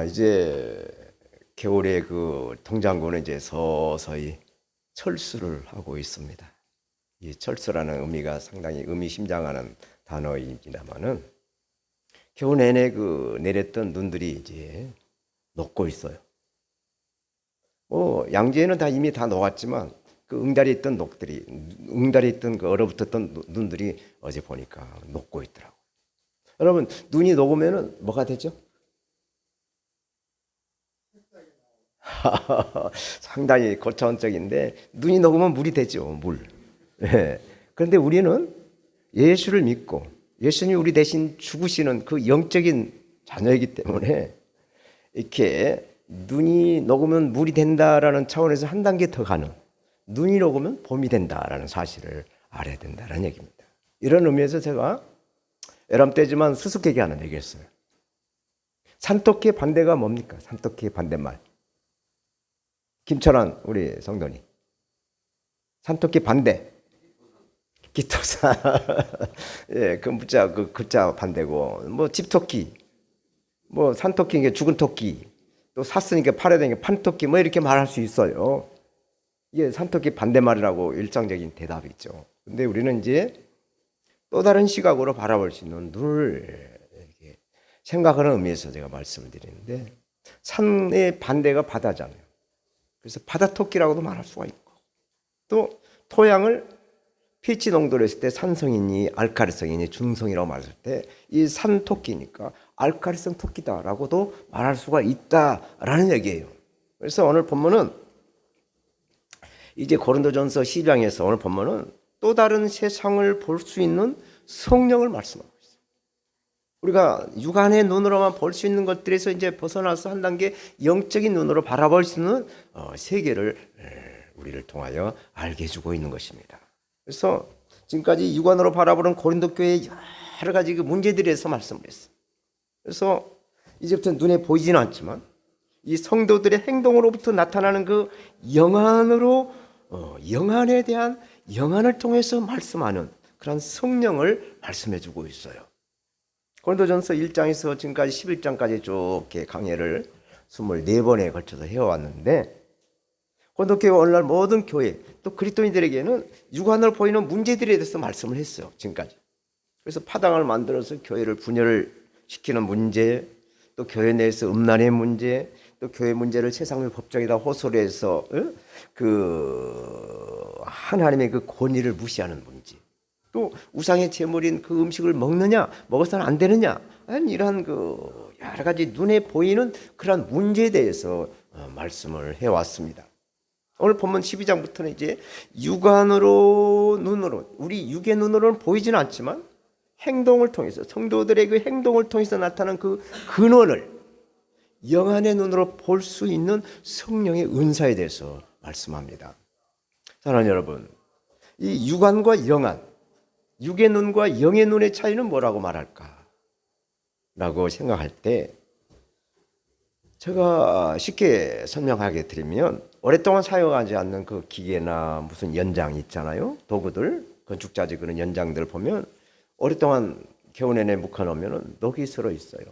이제 겨울에 그 동장군은 이제 서서히 철수를 하고 있습니다. 이 철수라는 의미가 상당히 의미심장하는 단어입니다만은 겨울 내내 그 내렸던 눈들이 이제 녹고 있어요. 양지에는 다 이미 다 녹았지만 그 응달에 있던 그 얼어붙었던 눈들이 어제 보니까 녹고 있더라고. 여러분, 눈이 녹으면은 뭐가 되죠? 상당히 고차원적인데 눈이 녹으면 물이 되죠, 물. 예. 그런데 우리는 예수를 믿고 예수님이 우리 대신 죽으시는 그 영적인 자녀이기 때문에 이렇게 눈이 녹으면 물이 된다라는 차원에서 한 단계 더 가는, 눈이 녹으면 봄이 된다라는 사실을 알아야 된다는 얘기입니다. 이런 의미에서 제가 에람 때지만 수수께끼 하나 얘기했어요. 산토끼의 반대가 뭡니까? 산토끼의 반대말. 김철환 우리 성도님, 산토끼 반대 기토사. 예, 그 문자 그 글자 반대고, 뭐 집토끼, 뭐 산토끼 죽은 토끼, 또 샀으니까 팔아야 되니까 판토끼, 뭐 이렇게 말할 수 있어요. 이게 산토끼 반대말이라고 일상적인 대답이죠. 근데 우리는 이제 또 다른 시각으로 바라볼 수 있는 눈을 이렇게 생각하는 의미에서 제가 말씀을 드리는데, 산의 반대가 바다잖아요. 그래서 바다토끼라고도 말할 수가 있고, 또 토양을 pH 농도를 했을 때 산성이니 알카리성이니 중성이라고 말했을 때 이 산토끼니까 알카리성 토끼다라고도 말할 수가 있다라는 얘기예요. 그래서 오늘 본문은 이제 고린도전서 12장에서 오늘 본문은 또 다른 세상을 볼 수 있는 성령을 말씀하고 있어요. 우리가 육안의 눈으로만 볼 수 있는 것들에서 이제 벗어나서 한 단계 영적인 눈으로 바라볼 수 있는 세계를 우리를 통하여 알게 해주고 있는 것입니다. 그래서 지금까지 육안으로 바라보는 고린도 교회의 여러 가지 그 문제들에 대해서 말씀을 했어요. 그래서 이제부터 눈에 보이지는 않지만 이 성도들의 행동으로부터 나타나는 그 영안으로, 영안에 대한 영안을 통해서 말씀하는 그런 성령을 말씀해주고 있어요. 고린도전서 1장에서 지금까지 11장까지 쭉 강해를 24번에 걸쳐서 해왔는데, 고린도 교회 오늘날 모든 교회 또 그리스도인들에게는 육안으로 보이는 문제들에 대해서 말씀을 했어요. 지금까지. 그래서 파당을 만들어서 교회를 분열을 시키는 문제, 또 교회 내에서 음란의 문제, 또 교회 문제를 세상의 법정에다 호소를 해서 그 하나님의 그 권위를 무시하는 문제, 또 우상의 제물인 그 음식을 먹어서는 안 되느냐, 이런 그 여러 가지 눈에 보이는 그런 문제에 대해서 말씀을 해왔습니다. 오늘 본문 12장부터는 이제 육안으로, 눈으로, 우리 육의 눈으로는 보이지는 않지만 행동을 통해서, 성도들의 그 행동을 통해서 나타나는 그 근원을 영안의 눈으로 볼 수 있는 성령의 은사에 대해서 말씀합니다. 사랑하는 여러분, 이 육안과 영안, 육의 눈과 영의 눈의 차이는 뭐라고 말할까? 라고 생각할 때 제가 쉽게 설명하게 드리면, 오랫동안 사용하지 않는 그 기계나 무슨 연장 있잖아요. 도구들, 건축자재 그런 연장들 보면 오랫동안 겨우 내내 묵혀놓으면 녹이 슬어 있어요.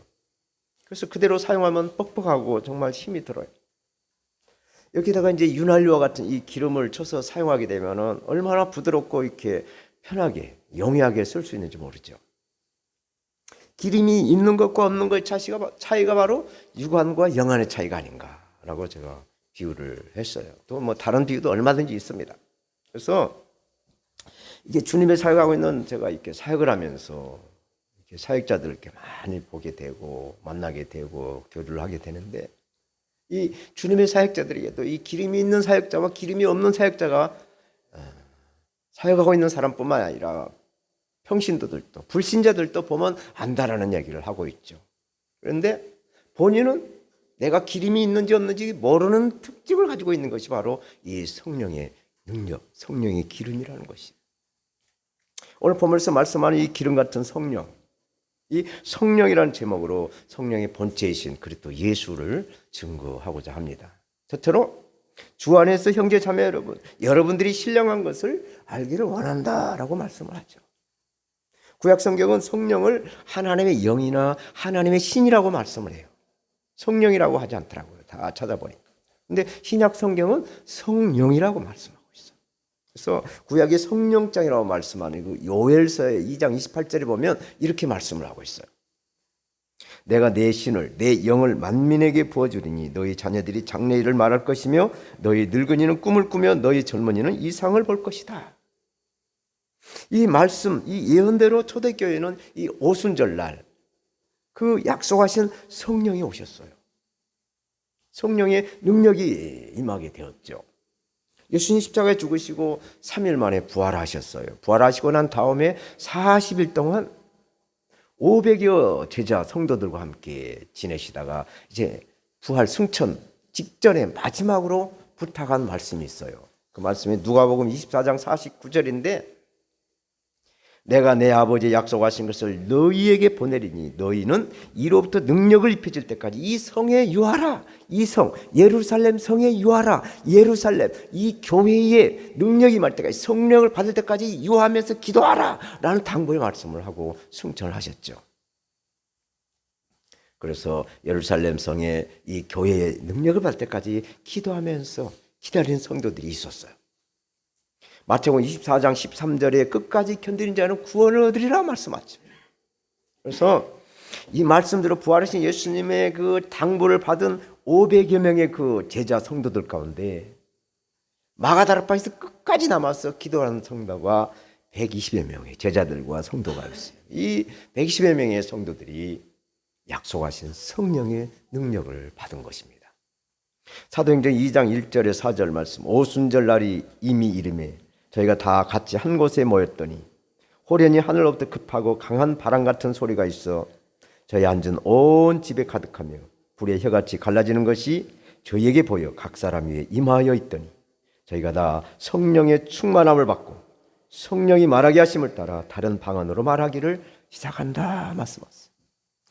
그래서 그대로 사용하면 뻑뻑하고 정말 힘이 들어요. 여기다가 이제 윤활유와 같은 이 기름을 쳐서 사용하게 되면은 얼마나 부드럽고 이렇게 편하게 용이하게 쓸 수 있는지 모르죠. 기름이 있는 것과 없는 것의 차이가 바로 육안과 영안의 차이가 아닌가라고 제가 비유를 했어요. 또 뭐 다른 비유도 얼마든지 있습니다. 그래서 이게 주님의 사역하고 있는 제가 이렇게 사역을 하면서 이렇게 사역자들을 이렇게 많이 보게 되고 만나게 되고 교류를 하게 되는데, 이 주님의 사역자들에게도 이 기름이 있는 사역자와 기름이 없는 사역자가 사역하고 있는 사람뿐만 아니라 평신도들도 불신자들도 보면 안다라는 얘기를 하고 있죠. 그런데 본인은 내가 기름이 있는지 없는지 모르는 특징을 가지고 있는 것이 바로 이 성령의 능력, 성령의 기름이라는 것이. 오늘 보면서 말씀하는 이 기름 같은 성령, 이 성령이라는 제목으로 성령의 본체이신 그리스도 예수를 증거하고자 합니다. 첫째로 주 안에서 형제 자매 여러분들이 신령한 것을 알기를 원한다라고 말씀을 하죠. 구약 성경은 성령을 하나님의 영이나 하나님의 신이라고 말씀을 해요. 성령이라고 하지 않더라고요. 다 찾아보니까. 근데 신약 성경은 성령이라고 말씀하고 있어요. 그래서 구약의 성령장이라고 말씀하는 그 요엘서의 2장 28절에 보면 이렇게 말씀을 하고 있어요. 내가 내 신을 내 영을 만민에게 부어주리니 너희 자녀들이 장래일을 말할 것이며 너희 늙은이는 꿈을 꾸며 너희 젊은이는 이상을 볼 것이다. 이 말씀, 이 예언대로 초대교회는 이 오순절날 그 약속하신 성령이 오셨어요. 성령의 능력이 임하게 되었죠. 예수님 십자가에 죽으시고 3일 만에 부활하셨어요. 부활하시고 난 다음에 40일 동안 500여 제자 성도들과 함께 지내시다가 이제 부활 승천 직전에 마지막으로 부탁한 말씀이 있어요. 그 말씀이 누가복음 24장 49절인데 내가 내 아버지의 약속하신 것을 너희에게 보내리니 너희는 이로부터 능력을 입혀질 때까지 이 성에 유하라. 이 성 예루살렘 성에 유하라. 예루살렘 이 교회에 능력이 임할 때까지 성령을 받을 때까지 유하면서 기도하라 라는 당부의 말씀을 하고 승천을 하셨죠. 그래서 예루살렘 성에 이 교회의 능력을 받을 때까지 기도하면서 기다리는 성도들이 있었어요. 마태복음 24장 13절에 끝까지 견디는 자는 구원을 얻으리라 말씀하죠. 그래서 이 말씀대로 부활하신 예수님의 그 당부를 받은 500여 명의 그 제자 성도들 가운데 마가다락방에서 끝까지 남아서 기도하는 성도가 120여 명의 제자들과 성도가 있어요. 이 120여 명의 성도들이 약속하신 성령의 능력을 받은 것입니다. 사도행전 2장 1절에 4절 말씀 오순절 날이 이미 이름에 저희가 다 같이 한 곳에 모였더니 호련히 하늘로부터 급하고 강한 바람 같은 소리가 있어 저희 앉은 온 집에 가득하며 불의 혀같이 갈라지는 것이 저희에게 보여 각 사람 위에 임하여 있더니 저희가 다 성령의 충만함을 받고 성령이 말하게 하심을 따라 다른 방언으로 말하기를 시작한다 말씀하셨어요.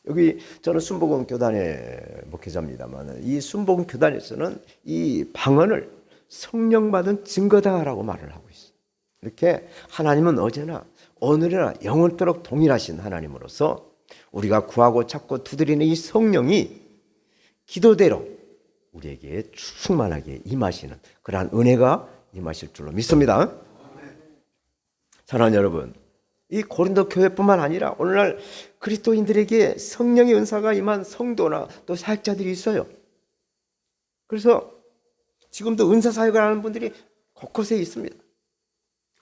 여기 저는 순복음 교단의 목회자입니다만 이 순복음 교단에서는 이 방언을 성령 받은 증거다라고 말을 하고 있어요. 이렇게 하나님은 어제나 오늘이나 영원토록 동일하신 하나님으로서 우리가 구하고 찾고 두드리는 이 성령이 기도대로 우리에게 충만하게 임하시는 그러한 은혜가 임하실 줄로 믿습니다. 사랑하는 여러분, 이 고린도 교회뿐만 아니라 오늘날 그리스도인들에게 성령의 은사가 임한 성도나 또 사역자들이 있어요. 그래서 지금도 은사 사역을 하는 분들이 곳곳에 있습니다.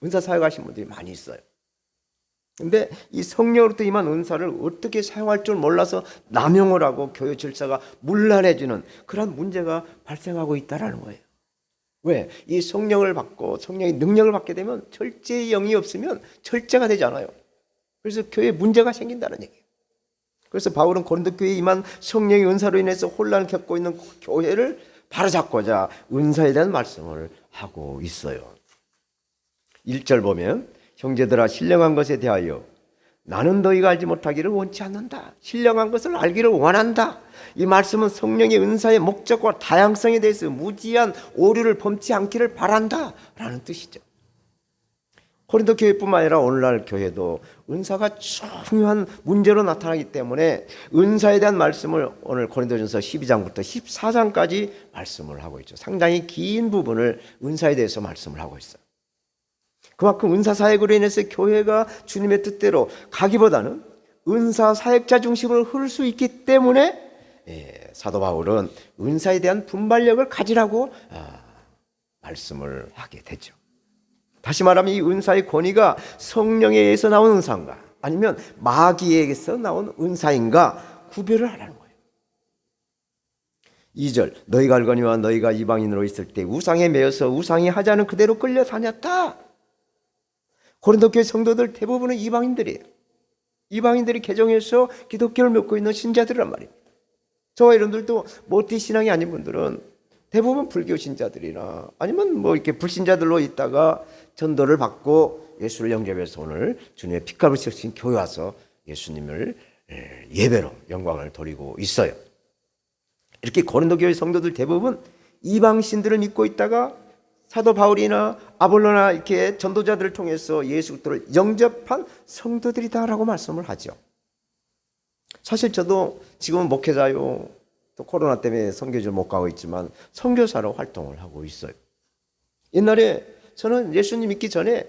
은사 사역하신 분들이 많이 있어요. 근데 이 성령으로부터 임한 은사를 어떻게 사용할 줄 몰라서 남용을 하고 교회 질서가 문란해지는 그런 문제가 발생하고 있다는 거예요. 왜? 이 성령을 받고 성령의 능력을 받게 되면 절제의 영이 없으면 절제가 되지 않아요. 그래서 교회에 문제가 생긴다는 얘기예요. 그래서 바울은 고린도 교회에 임한 성령의 은사로 인해서 혼란을 겪고 있는 교회를 바로잡고자 은사에 대한 말씀을 하고 있어요. 1절 보면 형제들아 신령한 것에 대하여 나는 너희가 알지 못하기를 원치 않는다. 신령한 것을 알기를 원한다. 이 말씀은 성령의 은사의 목적과 다양성에 대해서 무지한 오류를 범치 않기를 바란다 라는 뜻이죠. 고린도 교회뿐만 아니라 오늘날 교회도 은사가 중요한 문제로 나타나기 때문에 은사에 대한 말씀을 오늘 고린도전서 12장부터 14장까지 말씀을 하고 있죠. 상당히 긴 부분을 은사에 대해서 말씀을 하고 있어요. 그만큼 은사 사역으로 인해서 교회가 주님의 뜻대로 가기보다는 은사 사역자 중심으로 흐를 수 있기 때문에 사도 바울은 은사에 대한 분발력을 가지라고 말씀을 하게 되죠. 다시 말하면 이 은사의 권위가 성령에 의해서 나온 은사인가 아니면 마귀에게서 나온 은사인가 구별을 하라는 거예요. 2절 너희가 알거니와 너희가 이방인으로 있을 때 우상에 매여서 우상이 하자는 그대로 끌려다녔다. 고린도 교회 성도들 대부분은 이방인들이에요. 이방인들이 개종해서 기독교를 믿고 있는 신자들이란 말입니다. 저와 여러분들도 모태 신앙이 아닌 분들은 대부분 불교 신자들이나 아니면 뭐 이렇게 불신자들로 있다가 전도를 받고 예수를 영접해서 오늘 주님의 피값을 치르신 교회 와서 예수님을 예배로 영광을 돌리고 있어요. 이렇게 고린도 교회 성도들 대부분 이방 신들을 믿고 있다가 사도 바울이나 아볼로나 이렇게 전도자들을 통해서 예수 그리스도를 영접한 성도들이다라고 말씀을 하죠. 사실 저도 지금은 목회자요. 또 코로나 때문에 선교지를 못 가고 있지만 선교사로 활동을 하고 있어요. 옛날에 저는 예수님 믿기 전에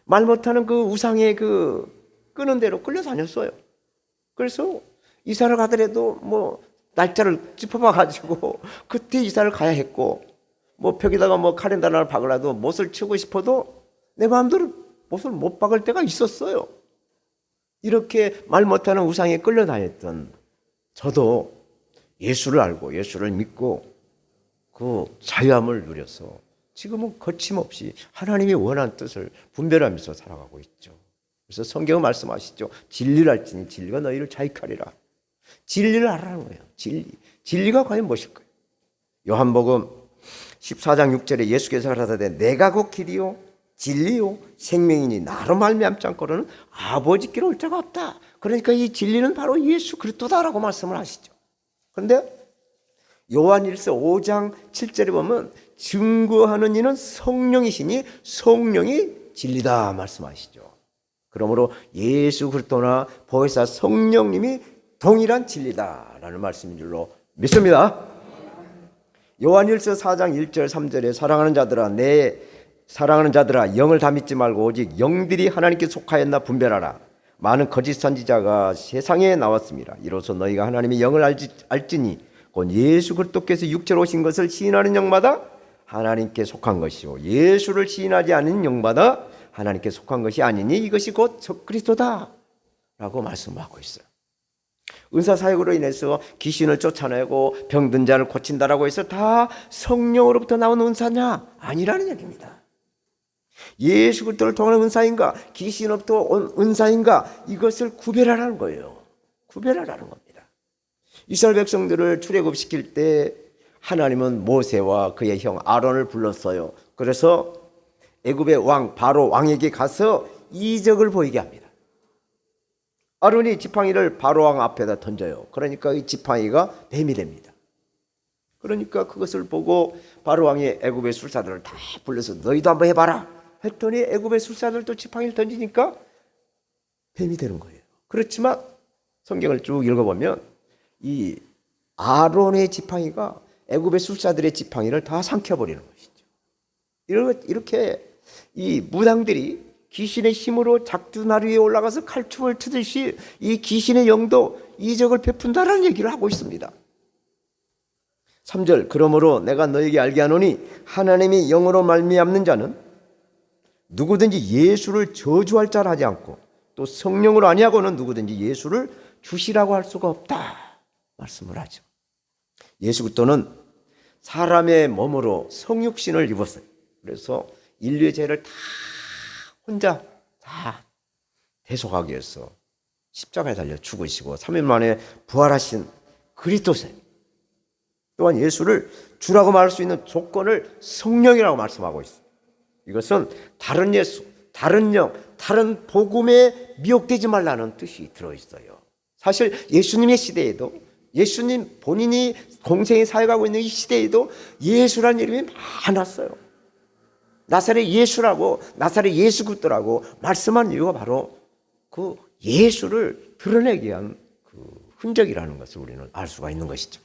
말 못하는 그 우상의 그 끄는 대로 끌려다녔어요. 그래서 이사를 가더라도 뭐 날짜를 짚어봐 가지고 그때 이사를 가야 했고, 뭐 벽에다가 뭐 카렌다를 하나 박으라도 못을 치고 싶어도 내 마음대로 못을 못 박을 때가 있었어요. 이렇게 말 못하는 우상에 끌려다녔던 저도 예수를 알고 예수를 믿고 그 자유함을 누려서 지금은 거침없이 하나님이 원하는 뜻을 분별하면서 살아가고 있죠. 그래서 성경은 말씀하시죠. 진리를 알지니 진리가 너희를 자유하리라. 진리를 알아라는 거예요. 진리가 과연 무엇일까요? 요한복음 14장 6절에 예수께서 가라사대 내가 곧 길이요 진리요 생명이니 나로 말미암지 않고는 아버지께로 올 자가 없다. 그러니까 이 진리는 바로 예수 그리스도다라고 말씀을 하시죠. 그런데 요한일서 5장 7절에 보면 증거하는 이는 성령이시니 성령이 진리다 말씀하시죠. 그러므로 예수 그리스도나 보혜사 성령님이 동일한 진리다라는 말씀인 줄로 믿습니다. 요한일서 4장 1절 3절에 사랑하는 자들아 영을 다 믿지 말고 오직 영들이 하나님께 속하였나 분별하라. 많은 거짓 선지자가 세상에 나왔습니다. 이로써 너희가 하나님의 영을 알지니 곧 예수 그리스도께서 육체로 오신 것을 시인하는 영마다 하나님께 속한 것이요 예수를 시인하지 않는 영마다 하나님께 속한 것이 아니니 이것이 곧 적그리스도다 라고 말씀하고 있어요. 은사사역으로 인해서 귀신을 쫓아내고 병든 자를 고친다라고 해서 다 성령으로부터 나온 은사냐? 아니라는 얘기입니다. 예수 그리스도를 통한 은사인가 귀신으로부터 온 은사인가 이것을 구별하라는 거예요. 구별하라는 겁니다. 이스라엘 백성들을 출애굽시킬 때 하나님은 모세와 그의 형 아론을 불렀어요. 그래서 애굽의 왕 바로 왕에게 가서 이적을 보이게 합니다. 아론이 지팡이를 바로 왕 앞에다 던져요. 그러니까 이 지팡이가 뱀이 됩니다. 그러니까 그것을 보고 바로 왕이 애굽의 술사들을 다 불러서 너희도 한번 해봐라 했더니 애굽의 술사들도 지팡이를 던지니까 뱀이 되는 거예요. 그렇지만 성경을 쭉 읽어보면 이 아론의 지팡이가 애굽의 술사들의 지팡이를 다 삼켜버리는 것이죠. 이렇게 이 무당들이 귀신의 힘으로 작두나루 위에 올라가서 칼춤을 추듯이 이 귀신의 영도 이적을 베푼다라는 얘기를 하고 있습니다. 3절 그러므로 내가 너에게 알게 하노니 하나님이 영으로 말미암는 자는 누구든지 예수를 저주할 자를 하지 않고 또 성령으로 아니하고는 누구든지 예수를 주시라고 할 수가 없다 말씀을 하죠. 예수 그리스도는 사람의 몸으로 성육신을 입었어요. 그래서 인류의 죄를 다 혼자 다 대속하기 위해서 십자가에 달려 죽으시고 3일 만에 부활하신 그리스도세요. 또한 예수를 주라고 말할 수 있는 조건을 성령이라고 말씀하고 있어요. 이것은 다른 예수, 다른 영, 다른 복음에 미혹되지 말라는 뜻이 들어있어요. 사실 예수님의 시대에도 예수님 본인이 공생에 사역하고 있는 이 시대에도 예수라는 이름이 많았어요. 나사렛 예수라고 나사렛 예수 그리스도라고 말씀한 이유가 바로 그 예수를 드러내기 위한 그 흔적이라는 것을 우리는 알 수가 있는 것이죠.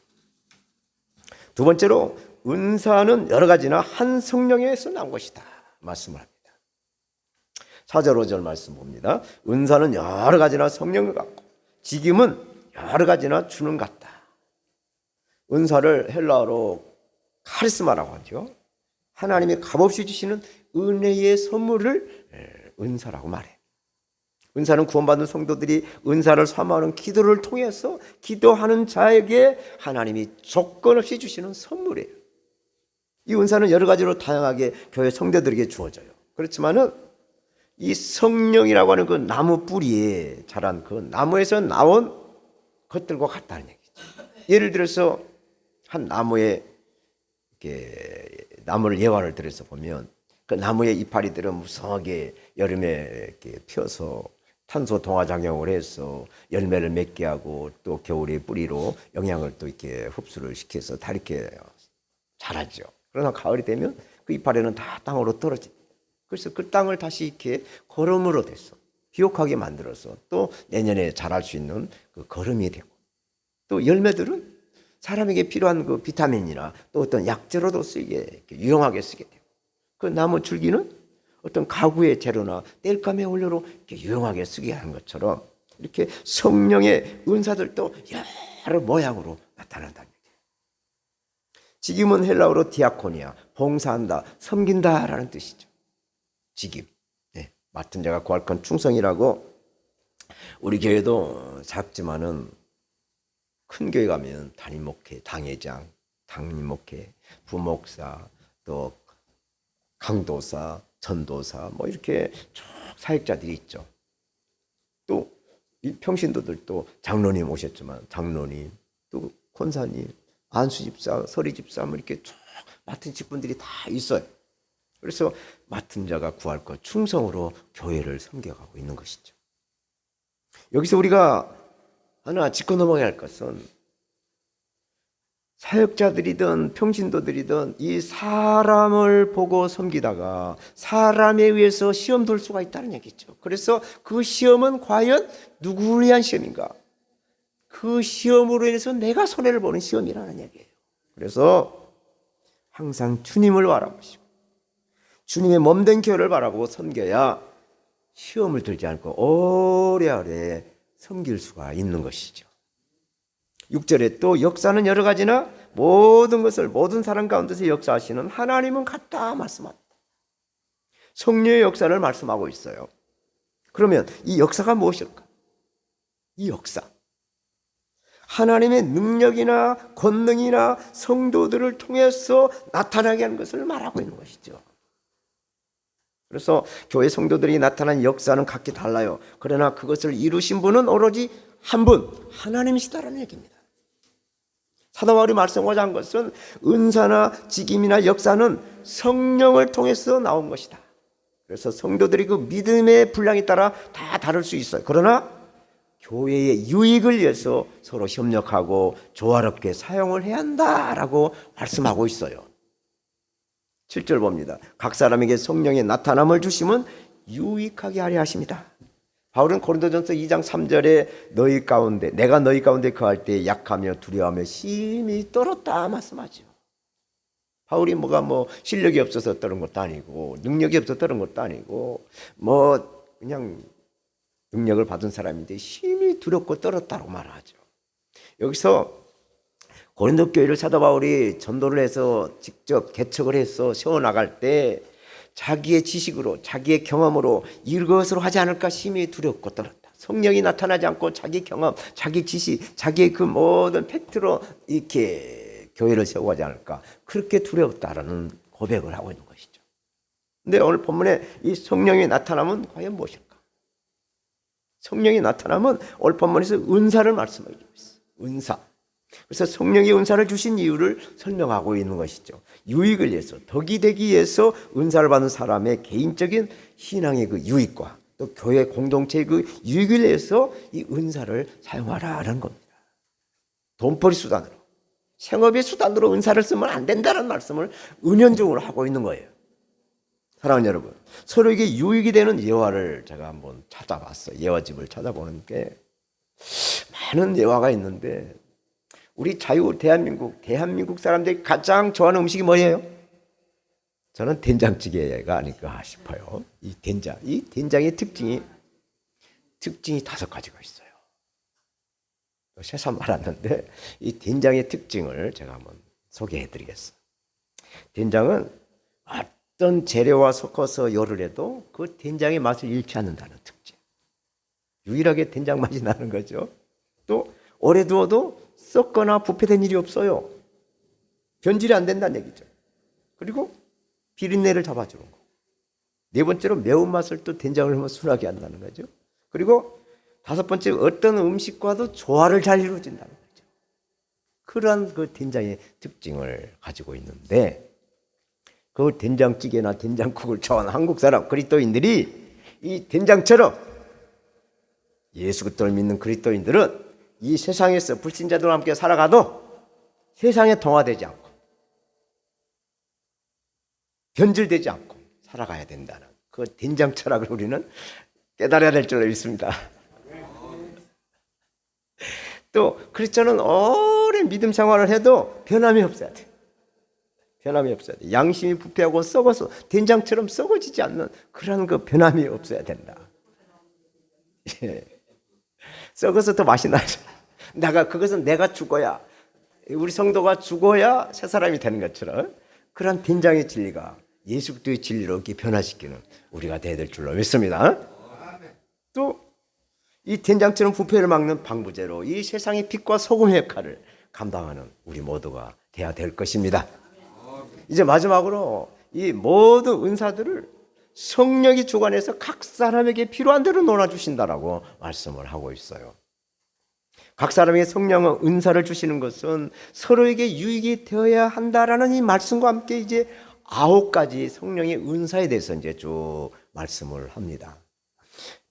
두 번째로 은사는 여러 가지나 한 성령에서 나온 것이다 말씀을 합니다. 4절 5절 말씀 봅니다. 은사는 여러 가지나 성령을 갖고 직임은 여러 가지나 주는 같다. 은사를 헬라어로 카리스마라고 하죠. 하나님이 값없이 주시는 은혜의 선물을 은사라고 말해요. 은사는 구원받은 성도들이 은사를 사모하는 기도를 통해서 기도하는 자에게 하나님이 조건 없이 주시는 선물이에요. 이 은사는 여러 가지로 다양하게 교회 성도들에게 주어져요. 그렇지만은 이 성령이라고 하는 그 나무 뿌리에 자란 그 나무에서 나온 것들과 같다는 얘기죠. 예를 들어서 한 나무에 이렇게 나무를 예화를 들어서 보면 그 나무의 이파리들은 무성하게 여름에 이렇게 펴서 탄소 동화 작용을 해서 열매를 맺게 하고 또 겨울에 뿌리로 영양을 또 이렇게 흡수를 시켜서 다 이렇게 자라죠. 그러나 가을이 되면 그 이파리는 다 땅으로 떨어집니다. 그래서 그 땅을 다시 이렇게 거름으로 돼서 비옥하게 만들어서 또 내년에 자랄 수 있는 그 거름이 되고 또 열매들은 사람에게 필요한 그 비타민이나 또 어떤 약재로도 쓰이게 유용하게 쓰게 돼요. 그 나무 줄기는 어떤 가구의 재료나 땔감의 원료로 이렇게 유용하게 쓰게 하는 것처럼 이렇게 성령의 은사들도 여러 모양으로 나타난다는 얘기예요. 직임은 헬라어로 디아코니아, 봉사한다, 섬긴다라는 뜻이죠. 직임. 네, 맡은 자가 구할 건 충성이라고. 우리 교회도 작지만은 큰 교회 가면 담임 목회, 당회장, 당임 목회, 부목사, 또 강도사, 전도사 뭐 이렇게 쭉 사역자들이 있죠. 또 이 평신도들도 장로님 오셨지만 장로님, 또 권사님, 안수집사, 서리집사 뭐 이렇게 쭉 맡은 직분들이 다 있어요. 그래서 맡은 자가 구할 것 충성으로 교회를 섬겨가고 있는 것이죠. 여기서 우리가 하나 짚고 넘어가야 할 것은 사역자들이든 평신도들이든 이 사람을 보고 섬기다가 사람에 의해서 시험 돌 수가 있다는 얘기죠. 그래서 그 시험은 과연 누구를 위한 시험인가? 그 시험으로 인해서 내가 손해를 보는 시험이라는 얘기예요. 그래서 항상 주님을 바라보시고 주님의 몸된 교회를 바라보고 섬겨야 시험을 들지 않고 오래오래 섬길 수가 있는 것이죠. 6절에 또 역사는 여러 가지나 모든 것을 모든 사람 가운데서 역사하시는 하나님은 같다 말씀합니다. 성령의 역사를 말씀하고 있어요. 그러면 이 역사가 무엇일까? 이 역사, 하나님의 능력이나 권능이나 성도들을 통해서 나타나게 하는 것을 말하고 있는 것이죠. 그래서 교회 성도들이 나타난 역사는 각기 달라요. 그러나 그것을 이루신 분은 오로지 한 분, 하나님이시다라는 얘기입니다. 사도 바울이 말씀하고자 한 것은 은사나 직임이나 역사는 성령을 통해서 나온 것이다. 그래서 성도들이 그 믿음의 분량에 따라 다 다를 수 있어요. 그러나 교회의 유익을 위해서 서로 협력하고 조화롭게 사용을 해야 한다라고 말씀하고 있어요. 7절 봅니다. 각 사람에게 성령의 나타남을 주심은 유익하게 하려 하십니다. 바울은 고린도전서 2장 3절에 너희 가운데 내가 너희 가운데 거할 때 약하며 두려워하며 심히 떨었다 말씀하죠. 바울이 뭐 실력이 없어서 떨은 것도 아니고 능력이 없어서 떨은 것도 아니고 뭐 그냥 능력을 받은 사람인데 심히 두렵고 떨었다고 말하죠. 여기서 고린도 교회를 사도 바울이 전도를 해서 직접 개척을 해서 세워나갈 때 자기의 지식으로 자기의 경험으로 이것으로 하지 않을까 심히 두렵고 떨었다. 성령이 나타나지 않고 자기 경험, 자기 지식, 자기의 그 모든 팩트로 이렇게 교회를 세워가지 않을까 그렇게 두려웠다라는 고백을 하고 있는 것이죠. 근데 오늘 본문에 이 성령이 나타나면 과연 무엇일까? 성령이 나타나면 오늘 본문에서 은사를 말씀하고 있어요. 은사. 그래서 성령이 은사를 주신 이유를 설명하고 있는 것이죠. 유익을 위해서, 덕이 되기 위해서 은사를 받는 사람의 개인적인 신앙의 그 유익과 또 교회 공동체의 그 유익을 위해서 이 은사를 사용하라는 겁니다. 돈벌이 수단으로, 생업의 수단으로 은사를 쓰면 안 된다는 말씀을 은연중으로 하고 있는 거예요. 사랑하는 여러분, 서로에게 유익이 되는 예화를 제가 한번 찾아봤어요. 예화집을 찾아보는 게 많은 예화가 있는데 우리 대한민국 사람들이 가장 좋아하는 음식이 뭐예요? 저는 된장찌개가 아닐까 싶어요. 이 된장의 특징이 5가지가 있어요. 새삼 알았는데 이 된장의 특징을 제가 한번 소개해드리겠습니다. 된장은 어떤 재료와 섞어서 요리를 해도 그 된장의 맛을 잃지 않는다는 특징. 유일하게 된장 맛이 나는 거죠. 또 오래 두어도 썩거나 부패된 일이 없어요. 변질이 안 된다는 얘기죠. 그리고 비린내를 잡아주는 거. 네 번째로 매운맛을 또 된장을 넣으면 순하게 한다는 거죠. 그리고 5번째 어떤 음식과도 조화를 잘 이루어진다는 거죠. 그러한 그 된장의 특징을 가지고 있는데 그 된장찌개나 된장국을 좋아하는 한국 사람 그리스도인들이 이 된장처럼 예수 그리스도를 믿는 그리스도인들은 이 세상에서 불신자들과 함께 살아가도 세상에 동화되지 않고 변질되지 않고 살아가야 된다는 그 된장 철학을 우리는 깨달아야 될 줄로 믿습니다. 또 크리스천은 오랜 믿음 생활을 해도 변함이 없어야 돼. 변함이 없어야 돼. 양심이 부패하고 썩어서 된장처럼 썩어지지 않는 그런 그 변함이 없어야 된다. 예. 썩어서 더 맛이 나죠. 그것은 내가 죽어야, 우리 성도가 죽어야 새 사람이 되는 것처럼 그런 된장의 진리가 예수 그리스도의 진리로 이렇게 변화시키는 우리가 되어야 될 줄로 믿습니다. 또 이 된장처럼 부패를 막는 방부제로 이 세상의 빛과 소금의 역할을 감당하는 우리 모두가 되어야 될 것입니다. 이제 마지막으로 이 모든 은사들을 성령이 주관해서 각 사람에게 필요한 대로 논아주신다라고 말씀을 하고 있어요. 각 사람에게 성령의 은사를 주시는 것은 서로에게 유익이 되어야 한다라는 이 말씀과 함께 이제 9가지 성령의 은사에 대해서 이제 쭉 말씀을 합니다.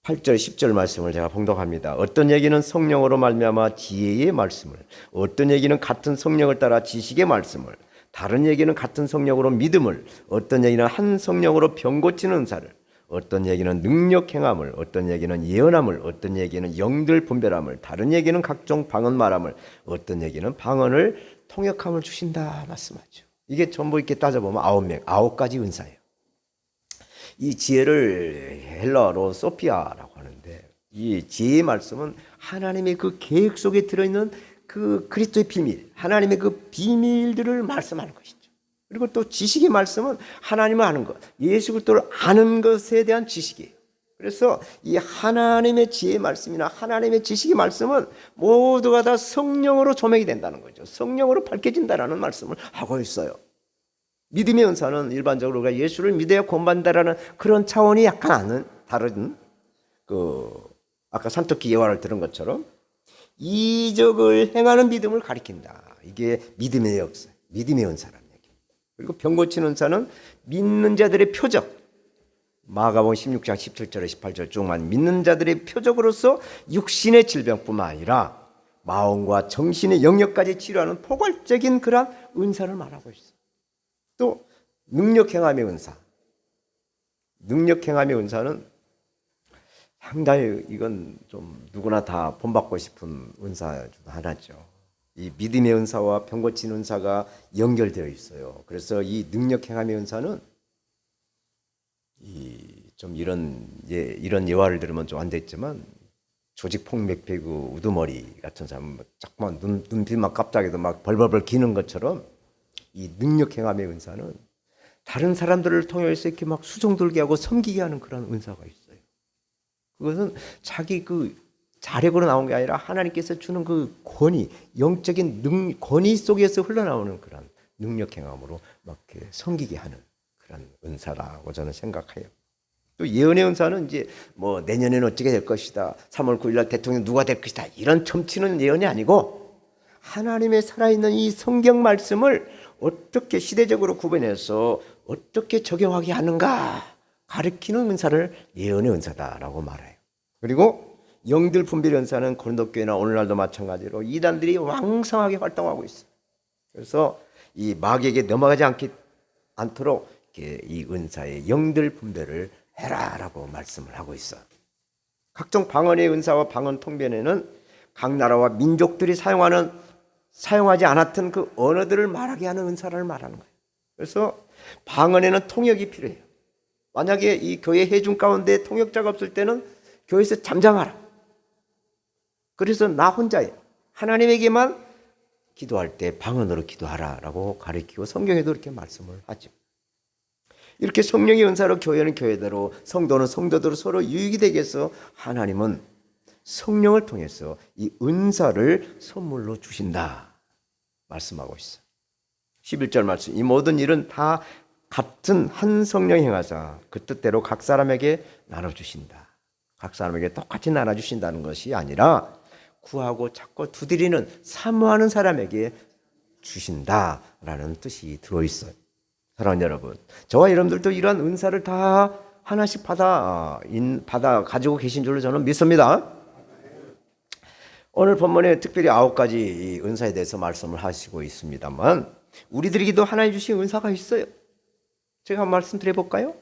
8절, 10절 말씀을 제가 봉독합니다. 어떤 얘기는 성령으로 말미암아 지혜의 말씀을, 어떤 얘기는 같은 성령을 따라 지식의 말씀을, 다른 얘기는 같은 성령으로 믿음을, 어떤 얘기는 한 성령으로 병 고치는 은사를, 어떤 얘기는 능력 행함을, 어떤 얘기는 예언함을, 어떤 얘기는 영들 분별함을, 다른 얘기는 각종 방언 말함을, 어떤 얘기는 방언을 통역함을 주신다 말씀하죠. 이게 전부 이렇게 따져보면 9가지 은사예요. 이 지혜를 헬라어로 소피아라고 하는데, 이 지혜의 말씀은 하나님의 그 계획 속에 들어있는 그 그리스도의 비밀, 하나님의 그 비밀들을 말씀하는 것이죠. 그리고 또 지식의 말씀은 하나님을 아는 것, 예수 그리스도를 아는 것에 대한 지식이에요. 그래서 이 하나님의 지혜의 말씀이나 하나님의 지식의 말씀은 모두가 다 성령으로 조명이 된다는 거죠. 성령으로 밝혀진다라는 말씀을 하고 있어요. 믿음의 은사는 일반적으로 우리가 예수를 믿어야 구원받는다라는 그런 차원이 약간 다른 아까 산토끼 예화를 들은 것처럼 이적을 행하는 믿음을 가리킨다. 이게 믿음의 역사, 믿음의 은사라는 얘기입니다. 그리고 병 고치는 은사는 믿는 자들의 표적, 마가복음 16장 17절에 18절 쭉만 믿는 자들의 표적으로서 육신의 질병뿐만 아니라 마음과 정신의 영역까지 치료하는 포괄적인 그런 은사를 말하고 있어요. 또 능력 행함의 은사, 능력 행함의 은사는 상당히 이건 좀 누구나 다 본받고 싶은 은사 중 하나죠. 이 믿음의 은사와 병 고치는 은사가 연결되어 있어요. 그래서 이 능력 행함의 은사는 좀 이런 예화를 들으면 좀 안 됐지만 조직 폭맥배구 우두머리 같은 사람 자꾸만 눈빛만 깜짝해도 막 벌벌벌 기는 것처럼 이 능력 행함의 은사는 다른 사람들을 통해서 이렇게 막 수종들게 하고 섬기게 하는 그런 은사가 있어요. 그것은 자기 그 자력으로 나온 게 아니라 하나님께서 주는 그 권위, 영적인 권위 속에서 흘러나오는 그런 능력 행함으로 막 이렇게 섬기게 하는 그런 은사라고 저는 생각해요. 또 예언의 은사는 이제 뭐 내년에는 어떻게 될 것이다, 3월 9일 날 대통령 누가 될 것이다, 이런 점치는 예언이 아니고 하나님의 살아있는 이 성경 말씀을 어떻게 시대적으로 구분해서 어떻게 적용하게 하는가 가르치는 은사를 예언의 은사다라고 말해요. 그리고 영들 분별 은사는 고린도 교회나 오늘날도 마찬가지로 이단들이 왕성하게 활동하고 있어요. 그래서 이 마귀에게 넘어가지 않도록 이 은사의 영들 분별을 해라라고 말씀을 하고 있어요. 각종 방언의 은사와 방언 통변에는 각 나라와 민족들이 사용하지 않았던 그 언어들을 말하게 하는 은사를 말하는 거예요. 그래서 방언에는 통역이 필요해요. 만약에 이 교회 회중 가운데 통역자가 없을 때는 교회에서 잠잠하라. 그래서 나 혼자예요. 하나님에게만 기도할 때 방언으로 기도하라라고 가르치고 성경에도 이렇게 말씀을 하죠. 이렇게 성령의 은사로 교회는 교회대로, 성도는 성도대로 서로 유익이 되게 해서 하나님은 성령을 통해서 이 은사를 선물로 주신다 말씀하고 있어요. 11절 말씀, 이 모든 일은 다 같은 한 성령이 행하사 그 뜻대로 각 사람에게 나눠주신다. 각 사람에게 똑같이 나눠주신다는 것이 아니라 구하고 찾고 두드리는 사모하는 사람에게 주신다라는 뜻이 들어있어요. 사랑하는 여러분, 저와 여러분들도 이러한 은사를 다 하나씩 받아 가지고 계신 줄로 저는 믿습니다. 오늘 본문에 특별히 9가지 은사에 대해서 말씀을 하시고 있습니다만 우리들에게도 하나님 주신 은사가 있어요. 제가 한번 말씀드려 볼까요?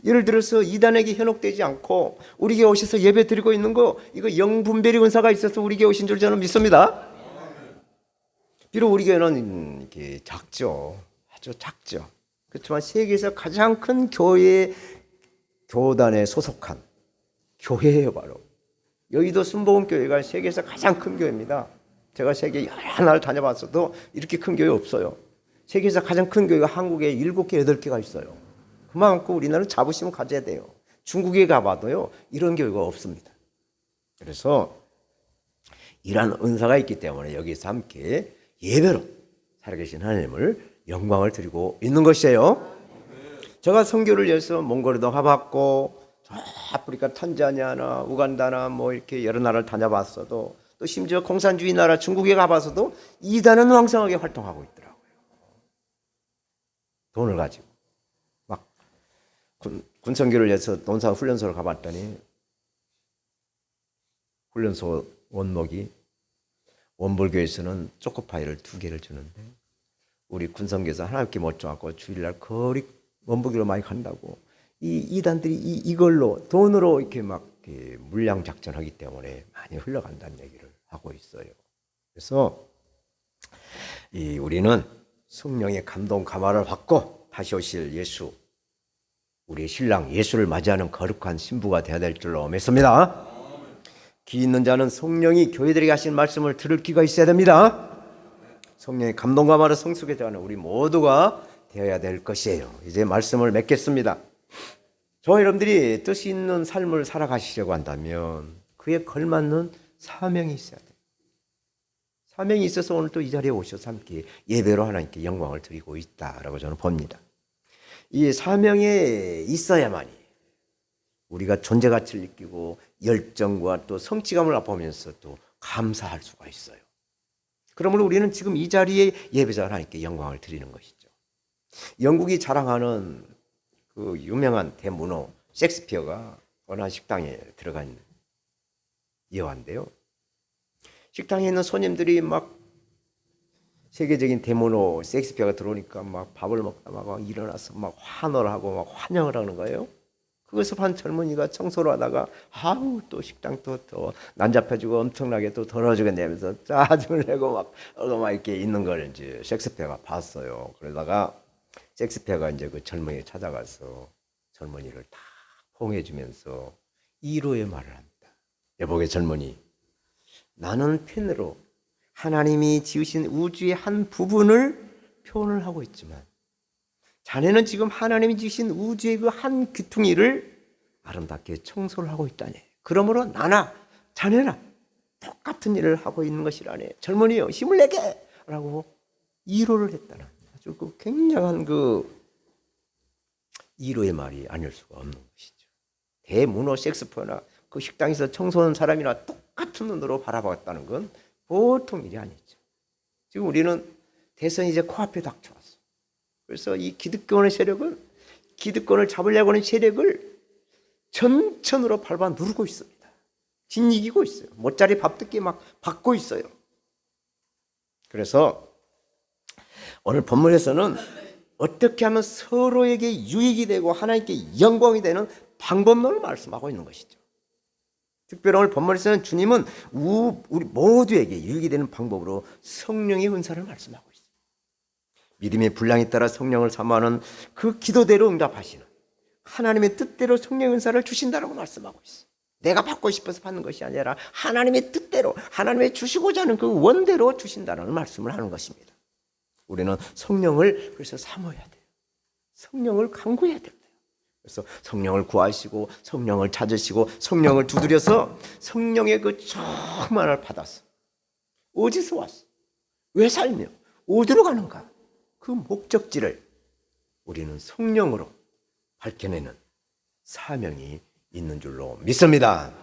예를 들어서 이단에게 현혹되지 않고 우리 교회 오셔서 예배 드리고 있는 거, 이거 영분별의 은사가 있어서 우리 교회 오신 줄 저는 믿습니다. 비록 우리 교회는 이렇게 작죠. 아주 작죠. 그렇지만 세계에서 가장 큰 교회 교단에 소속한 교회예요. 바로 여의도 순복음교회가 세계에서 가장 큰 교회입니다. 제가 세계 여러 나라를 다녀봤어도 이렇게 큰 교회 없어요. 세계에서 가장 큰 교회가 한국에 7개, 8개가 있어요. 그만큼 우리나라는 자부심을 가져야 돼요. 중국에 가봐도요, 이런 교회가 없습니다. 그래서 이러한 은사가 있기 때문에 여기서 함께 예배로 살아계신 하나님을 영광을 드리고 있는 것이에요. 제가 선교를 위해서 몽골에도 가봤고, 아프리카 탄자니아나 우간다나 뭐 이렇게 여러 나라를 다녀봤어도, 또 심지어 공산주의 나라 중국에 가봐서도 이단은 왕성하게 활동하고 있더라고요. 돈을 가지고 막 군선교를 위해서 논산 훈련소를 가봤더니 훈련소 원목이 원불교에서는 초코파이를 2개를 주는데 우리 군선교에서 하나님께 못 줘갖고 주일날 거리 원불교로 많이 간다고 이 이단들이 이걸로 돈으로 이렇게 막 물량 작전하기 때문에 많이 흘러간다는 얘기를 하고 있어요. 그래서 우리는 성령의 감동 감화를 받고 다시 오실 예수, 우리의 신랑 예수를 맞이하는 거룩한 신부가 되어야 될 줄로 믿습니다. 귀 있는 자는 성령이 교회들에게 하신 말씀을 들을 귀가 있어야 됩니다. 성령의 감동 감화를 성숙해 하는 우리 모두가 되어야 될 것이에요. 이제 말씀을 맺겠습니다. 저와 여러분들이 뜻이 있는 삶을 살아가시려고 한다면 그에 걸맞는 사명이 있어야 돼요. 사명이 있어서 오늘 또 이 자리에 오셔서 함께 예배로 하나님께 영광을 드리고 있다라고 저는 봅니다. 이 사명에 있어야만이 우리가 존재 가치를 느끼고 열정과 또 성취감을 맛보면서 또 감사할 수가 있어요. 그러므로 우리는 지금 이 자리에 예배자 하나님께 영광을 드리는 것이죠. 영국이 자랑하는 그 유명한 대문호 셰익스피어가 어느 한 식당에 들어간 예화인데요. 식당에 있는 손님들이 막 세계적인 대문호 셰익스피어가 들어오니까 막 밥을 먹다 막 일어나서 막 환호를 하고 막 환영을 하는 거예요. 그것을 한 젊은이가 청소를 하다가 아우 또 식당 또 난잡해지고 엄청나게 또 더러워지게 내면서 짜증을 내고 막 이렇게 있는 걸 이제 셰익스피어가 봤어요. 그러다가 셰익스피어가 이제 그 젊은이를 찾아가서 젊은이를 다 포옹해주면서 이로의 말을 합니다. 여보게 젊은이, 나는 펜으로 하나님이 지으신 우주의 한 부분을 표현을 하고 있지만 자네는 지금 하나님이 지으신 우주의 그 한 귀퉁이를 아름답게 청소를 하고 있다네. 그러므로 나나 자네나 똑같은 일을 하고 있는 것이라네. 젊은이여 힘을 내게! 라고 이로를 했다는 아주 그 굉장한 그 이로의 말이 아닐 수가 없는 것이죠. 대문호 셰익스피어나 그 식당에서 청소하는 사람이나 똑같은 눈으로 바라봤다는 건 보통 일이 아니죠. 지금 우리는 대선이 이제 코앞에 닥쳐왔어. 그래서 이 기득권의 세력은 기득권을 잡으려고 하는 세력을 전천으로 밟아 누르고 있습니다. 짓이기고 있어요. 못자리 밥뜯기 막 받고 있어요. 그래서 오늘 본문에서는 어떻게 하면 서로에게 유익이 되고 하나님께 영광이 되는 방법론을 말씀하고 있는 것이죠. 특별히 오늘 본문에서는 주님은 우리 모두에게 유익이 되는 방법으로 성령의 은사를 말씀하고 있어요. 믿음의 분량에 따라 성령을 사모하는 그 기도대로 응답하시는 하나님의 뜻대로 성령의 은사를 주신다라고 말씀하고 있어요. 내가 받고 싶어서 받는 것이 아니라 하나님의 뜻대로 하나님의 주시고자 하는 그 원대로 주신다는 말씀을 하는 것입니다. 우리는 성령을 그래서 사모해야 돼요. 성령을 간구해야 돼요. 그래서 성령을 구하시고 성령을 찾으시고 성령을 두드려서 성령의 그 충만을 받았어. 어디서 왔어? 왜 살며? 어디로 가는가? 그 목적지를 우리는 성령으로 밝혀내는 사명이 있는 줄로 믿습니다.